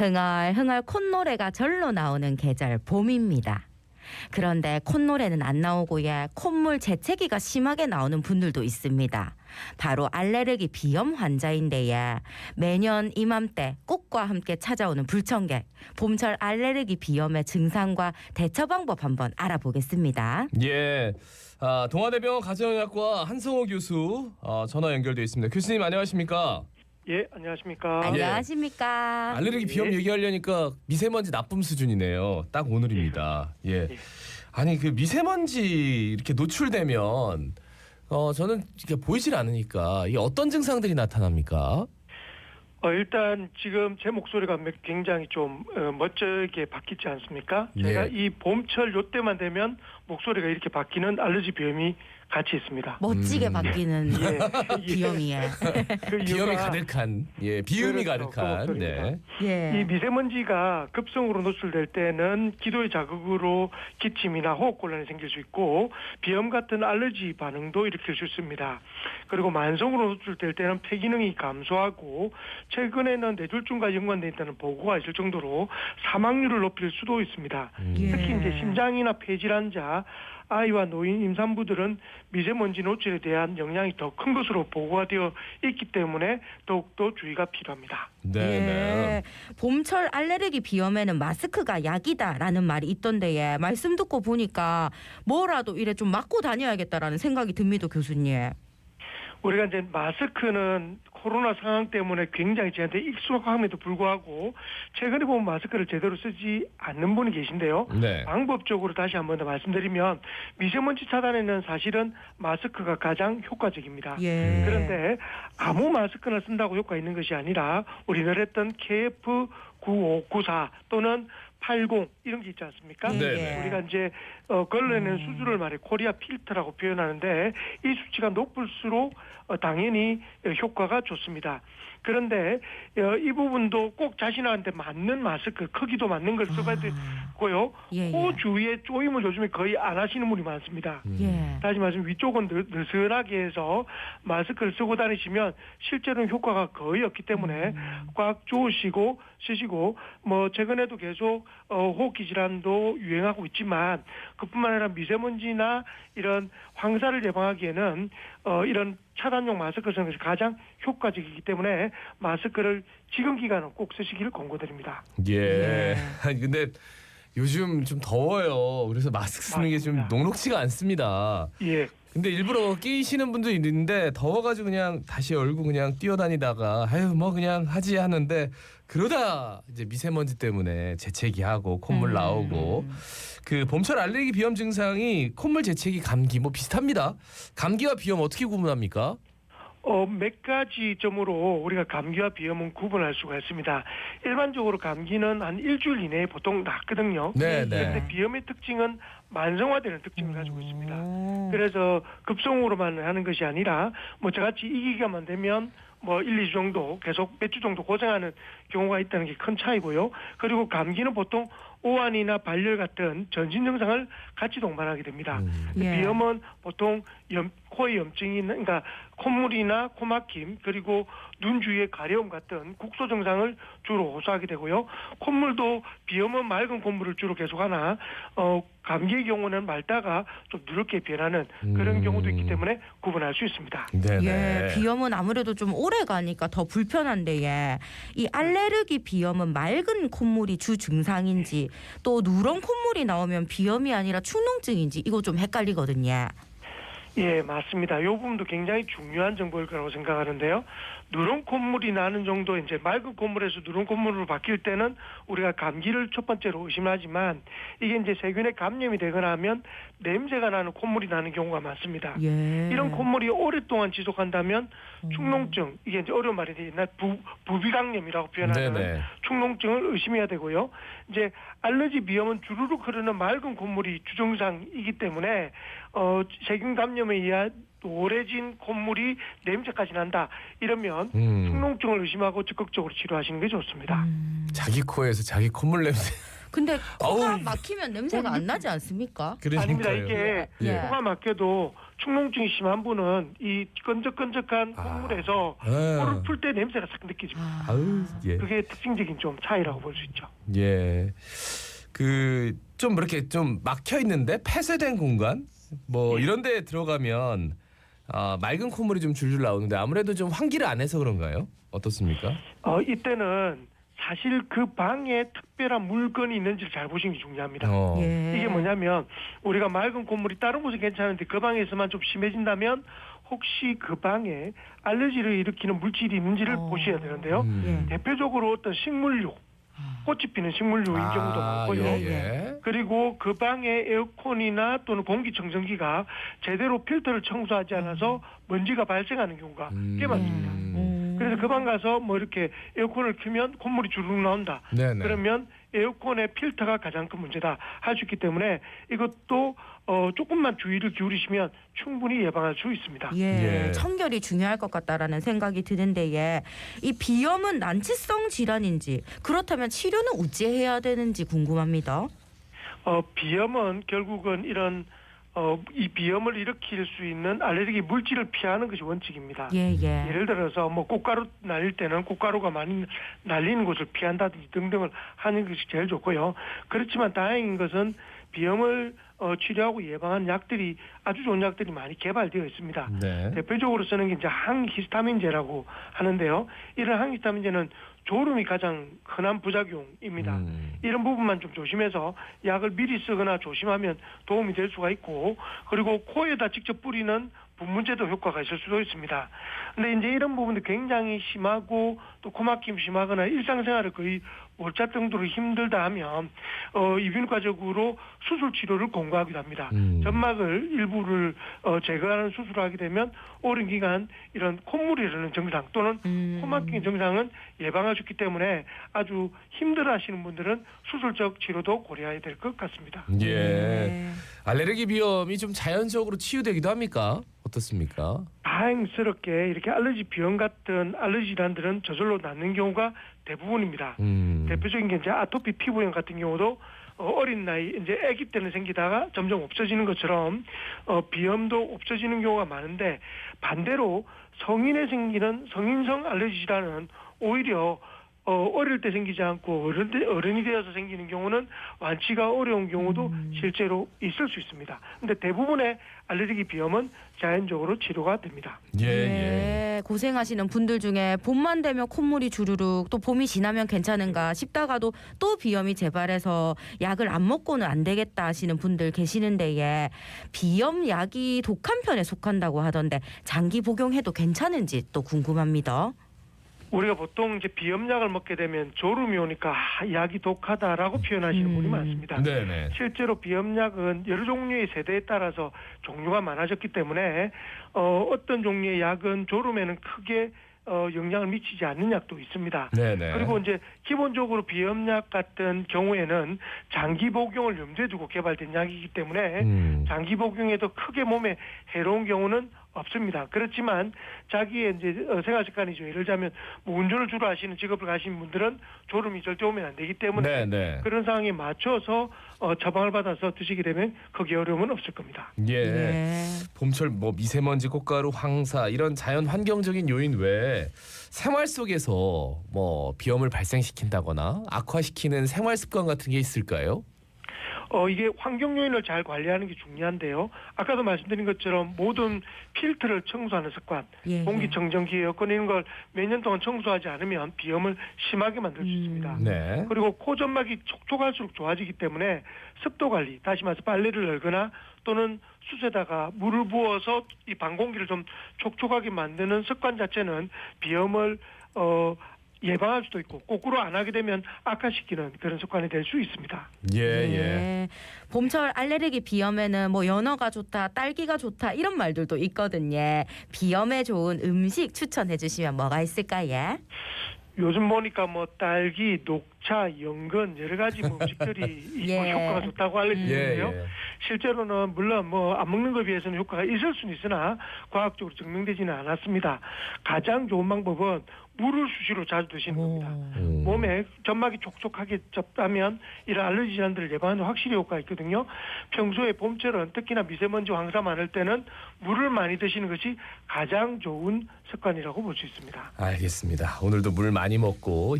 흥얼흥얼 콧노래가 절로 나오는 계절 봄입니다. 그런데 콧노래는 안 나오고 콧물 재채기가 심하게 나오는 분들도 있습니다. 바로 알레르기 비염 환자인데 매년 이맘때 꽃과 함께 찾아오는 불청객, 봄철 알레르기 비염의 증상과 대처 방법 한번 알아보겠습니다. 예, 동아대병원 가정의학과 한성호 교수 전화 연결돼 있습니다. 교수님 안녕하십니까? 예, 안녕하십니까. 안녕하십니까. 알레르기 비염 얘기하려니까 미세먼지 나쁨 수준이네요. 딱 오늘입니다. 예. 아니 그 미세먼지 이렇게 노출되면 저는 이렇게 보이질 않으니까 이게 어떤 증상들이 나타납니까? 일단 지금 제 목소리가 굉장히 좀 멋지게 바뀌지 않습니까? 예. 제가 이 봄철 요때만 되면 목소리가 이렇게 바뀌는 알레르기 비염이 같이 있습니다. 멋지게 바뀌는 비염이에. 그 비염이 이유가 가득한, 비음이 그렇죠, 가득한. 그 네. 예. 이 미세먼지가 급성으로 노출될 때는 기도의 자극으로 기침이나 호흡곤란이 생길 수 있고 비염 같은 알레르기 반응도 일으킬 수 있습니다. 그리고 만성으로 노출될 때는 폐기능이 감소하고 최근에는 뇌졸중과 연관되어 있다는 보고가 있을 정도로 사망률을 높일 수도 있습니다. 예. 특히 이제 심장이나 폐질환자, 아이와 노인, 임산부들은 미세먼지 노출에 대한 영향이 더 큰 것으로 보고가 되어 있기 때문에 더욱더 주의가 필요합니다. 네. 봄철 알레르기 비염에는 마스크가 약이다라는 말이 있던데 말씀 듣고 보니까 뭐라도 이래 좀 맞고 다녀야겠다라는 생각이 듭니다, 교수님. 우리가 이제 마스크는 코로나 상황 때문에 굉장히 저한테 익숙함에도 불구하고 최근에 보면 마스크를 제대로 쓰지 않는 분이 계신데요. 네. 방법적으로 다시 한 번 더 말씀드리면 미세먼지 차단에는 사실은 마스크가 가장 효과적입니다. 예. 그런데 아무 마스크나 쓴다고 효과 있는 것이 아니라 우리 늘 했던 KF95, 94 또는 80 이런 게 있지 않습니까? 네. 우리가 이제 걸러내는 수준을 말해 코리아 필터라고 표현하는데 이 수치가 높을수록 당연히 효과가 좋습니다. 그런데 이 부분도 꼭 자신한테 맞는 마스크, 크기도 맞는 걸 써봐야 되고요. 코 주위에 조임을 요즘에 거의 안 하시는 분이 많습니다. 다시 말씀 위쪽은 느슨하게 해서 마스크를 쓰고 다니시면 실제로는 효과가 거의 없기 때문에 꽉 조으시고 쓰시고 뭐 최근에도 계속 호흡기 질환도 유행하고 있지만 그뿐만 아니라 미세먼지나 이런 황사를 예방하기에는 이런 차단용 마스크를 쓰는 것이 가장 효과적이기 때문에 마스크를 지금 기간은 꼭 쓰시기를 권고드립니다. 예. 아니 근데 요즘 좀 더워요. 그래서 마스크 쓰는 게 좀 녹록지가 않습니다. 예. 근데 일부러 끼시는 분도 있는데 더워가지고 그냥 다시 열고 그냥 뛰어다니다가 아유 뭐 그냥 하지 하는데 그러다 이제 미세먼지 때문에 재채기하고 콧물 나오고 그 봄철 알레르기 비염 증상이 콧물 재채기 감기 뭐 비슷합니다. 감기와 비염 어떻게 구분합니까? 몇 가지 점으로 우리가 감기와 비염은 구분할 수가 있습니다. 일반적으로 감기는 한 일주일 이내에 보통 낫거든요. 네. 그런데 비염의 특징은 만성화되는 특징을 가지고 있습니다. 그래서 급성으로만 하는 것이 아니라 뭐 저같이 이 기간만 되면 뭐 1, 2주 정도 계속 몇 주 정도 고생하는 경우가 있다는 게 큰 차이고요. 그리고 감기는 보통 오한이나 발열 같은 전신 증상을 같이 동반하게 됩니다. 비염은 보통 코에 염증이 있는, 그러니까 콧물이나 코막힘 그리고 눈 주위의 가려움 같은 국소 증상을 주로 호소하게 되고요. 콧물도 비염은 맑은 콧물을 주로 계속하나 감기의 경우는 맑다가 좀 누렇게 변하는 그런 경우도 있기 때문에 구분할 수 있습니다. 예, 비염은 아무래도 좀 오래 가니까 더 불편한데 이 알레르기 비염은 맑은 콧물이 주 증상인지 또 누런 콧물이 나오면 비염이 아니라 축농증인지 이거 좀 헷갈리거든요. 예, 맞습니다. 이 부분도 굉장히 중요한 정보일 거라고 생각하는데요. 누런 콧물이 나는 정도, 이제 맑은 콧물에서 누런 콧물로 바뀔 때는 우리가 감기를 첫 번째로 의심하지만 이게 이제 세균에 감염이 되거나 하면 냄새가 나는 콧물이 나는 경우가 많습니다. 이런 콧물이 오랫동안 지속한다면 축농증, 이게 이제 어려운 말인데 옛날 부비강염이라고 표현하는 축농증을 의심해야 되고요. 이제 알레르기 비염은 주르륵 흐르는 맑은 콧물이 주증상이기 때문에 세균 감염에 의한 오래진 콧물이 냄새까지 난다. 이러면 축농증을 의심하고 적극적으로 치료하시는 게 좋습니다. 자기 코에서 자기 콧물 냄새. 근데 코가 막히면 냄새가 안 나지 않습니까? 아닙니다. 이게 코가 막혀도 축농증이 심한 분은 이 끈적끈적한 콧물에서 코를 풀 때 냄새가 싹 느껴집니다. 아유, 예. 그게 특징적인 좀 차이라고 볼 수 있죠. 예. 그 좀 이렇게 좀 막혀 있는데 폐쇄된 공간 뭐 이런 데 들어가면 맑은 콧물이 좀 줄줄 나오는데 아무래도 좀 환기를 안 해서 그런가요? 어떻습니까? 이때는 사실 그 방에 특별한 물건이 있는지를 잘 보시는 게 중요합니다. 예. 이게 뭐냐면 우리가 맑은 콧물이 다른 곳은 괜찮은데 그 방에서만 좀 심해진다면 혹시 그 방에 알레르기를 일으키는 물질이 있는지를 보셔야 되는데요. 대표적으로 어떤 식물류, 꽃이 피는 식물류인 경우도 많고요. 예. 그리고 그 방에 에어컨이나 또는 공기청정기가 제대로 필터를 청소하지 않아서 먼지가 발생하는 경우가 꽤 많습니다. 그래서 그 방 가서 뭐 이렇게 에어컨을 켜면 콧물이 주르륵 나온다. 네네. 그러면 에어컨의 필터가 가장 큰 문제다 할 수 있기 때문에 이것도 조금만 주의를 기울이시면 충분히 예방할 수 있습니다. 예, 청결이 중요할 것 같다라는 생각이 드는데 이 비염은 난치성 질환인지 그렇다면 치료는 어찌해야 되는지 궁금합니다. 비염은 결국은 이런 이 비염을 일으킬 수 있는 알레르기 물질을 피하는 것이 원칙입니다. 예를 들어서 뭐 꽃가루 날릴 때는 꽃가루가 많이 날리는 곳을 피한다든지 등등을 하는 것이 제일 좋고요. 그렇지만 다행인 것은 비염을 치료하고 예방하는 약들이 아주 좋은 약들이 많이 개발되어 있습니다. 네. 대표적으로 쓰는 게 이제 항히스타민제라고 하는데요. 이런 항히스타민제는 졸음이 가장 흔한 부작용입니다. 이런 부분만 좀 조심해서 약을 미리 쓰거나 조심하면 도움이 될 수가 있고, 그리고 코에다 직접 뿌리는 분무제도 효과가 있을 수도 있습니다. 근데 이제 이런 부분도 굉장히 심하고 또 코막힘 심하거나 일상생활을 거의 못할 정도로 힘들다 하면 이비인후과적으로 수술 치료를 권고하기도 합니다. 점막을 일부를 제거하는 수술을 하게 되면 오랜 기간 이런 콧물이 흐르는 증상 또는 코막힘 증상은 예방할 수 있기 때문에 아주 힘들어하시는 분들은 수술적 치료도 고려해야 될 것 같습니다. 예. 알레르기 비염이 좀 자연적으로 치유되기도 합니까? 어떻습니까? 다행스럽게 이렇게 알레르기 비염 같은 알레르기 질환들은 저절로 낫는 경우가 대부분입니다. 대표적인 게 이제 아토피 피부염 같은 경우도 어린 나이 이제 아기 때는 생기다가 점점 없어지는 것처럼 비염도 없어지는 경우가 많은데, 반대로 성인에 생기는 성인성 알레르기 질환은 오히려 어릴 때 생기지 않고 어른이 되어서 생기는 경우는 완치가 어려운 경우도 실제로 있을 수 있습니다. 근데 대부분의 알레르기 비염은 자연적으로 치료가 됩니다. 예. 고생하시는 분들 중에 봄만 되면 콧물이 주르륵 또 봄이 지나면 괜찮은가 싶다가도 또 비염이 재발해서 약을 안 먹고는 안 되겠다 하시는 분들 계시는데 비염 약이 독한 편에 속한다고 하던데 장기 복용해도 괜찮은지 또 궁금합니다. 우리가 보통 이제 비염약을 먹게 되면 졸음이 오니까 약이 독하다라고 표현하시는 분이 많습니다. 네네. 실제로 비염약은 여러 종류의 세대에 따라서 종류가 많아졌기 때문에 어떤 종류의 약은 졸음에는 크게 영향을 미치지 않는 약도 있습니다. 네네. 그리고 이제 기본적으로 비염약 같은 경우에는 장기 복용을 염두에 두고 개발된 약이기 때문에 장기 복용에도 크게 몸에 해로운 경우는 없습니다. 그렇지만 자기의 이제 생활 습관이죠. 예를 들자면 뭐 운전을 주로 하시는 직업을 가신 분들은 졸음이 절대 오면 안 되기 때문에 그런 상황에 맞춰서 처방을 받아서 드시게 되면 거기에 어려움은 없을 겁니다. 예. 봄철 뭐 미세먼지, 꽃가루, 황사 이런 자연 환경적인 요인 외에 생활 속에서 뭐 비염을 발생시킨다거나 악화시키는 생활 습관 같은 게 있을까요? 이게 환경 요인을 잘 관리하는 게 중요한데요. 아까도 말씀드린 것처럼 모든 필터를 청소하는 습관, 공기청정기, 에어컨 이런 걸 몇 년 동안 청소하지 않으면 비염을 심하게 만들 수 있습니다. 네. 그리고 코점막이 촉촉할수록 좋아지기 때문에 습도 관리, 다시 말해서 빨래를 널거나 또는 숯에다가 물을 부어서 이 방공기를 좀 촉촉하게 만드는 습관 자체는 비염을 예방할 수도 있고 거꾸로 안 하게 되면 악화시키는 그런 습관이 될 수 있습니다. 예. 봄철 알레르기 비염에는 뭐 연어가 좋다, 딸기가 좋다 이런 말들도 있거든요. 비염에 좋은 음식 추천해 주시면 뭐가 있을까요? 요즘 보니까 뭐 딸기, 녹차, 연근 여러 가지 뭐 음식들이 뭐 효과가 좋다고 알려지는데요. 실제로는 물론 뭐 안 먹는 것에 비해서는 효과가 있을 수는 있으나 과학적으로 증명되지는 않았습니다. 가장 좋은 방법은 물을 수시로 자주 드시는 겁니다. 몸에 점막이 촉촉하게 접다면 이런 알러지 질환들을 예방하는 데 확실히 효과가 있거든요. 평소에 봄철은 특히나 미세먼지 황사 많을 때는 물을 많이 드시는 것이 가장 좋은 습관이라고 볼 수 있습니다. 알겠습니다. 오늘도 물 많이 먹고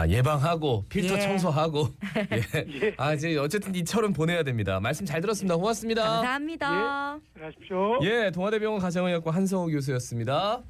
예방하고 필터 예. 청소하고 예. 이제 어쨌든 이 철은 보내야 됩니다. 말씀 잘 들었습니다. 고맙습니다. 감사합니다. 들어가십시오. 예, 동아대병원 가정의학과 한성호 교수였습니다.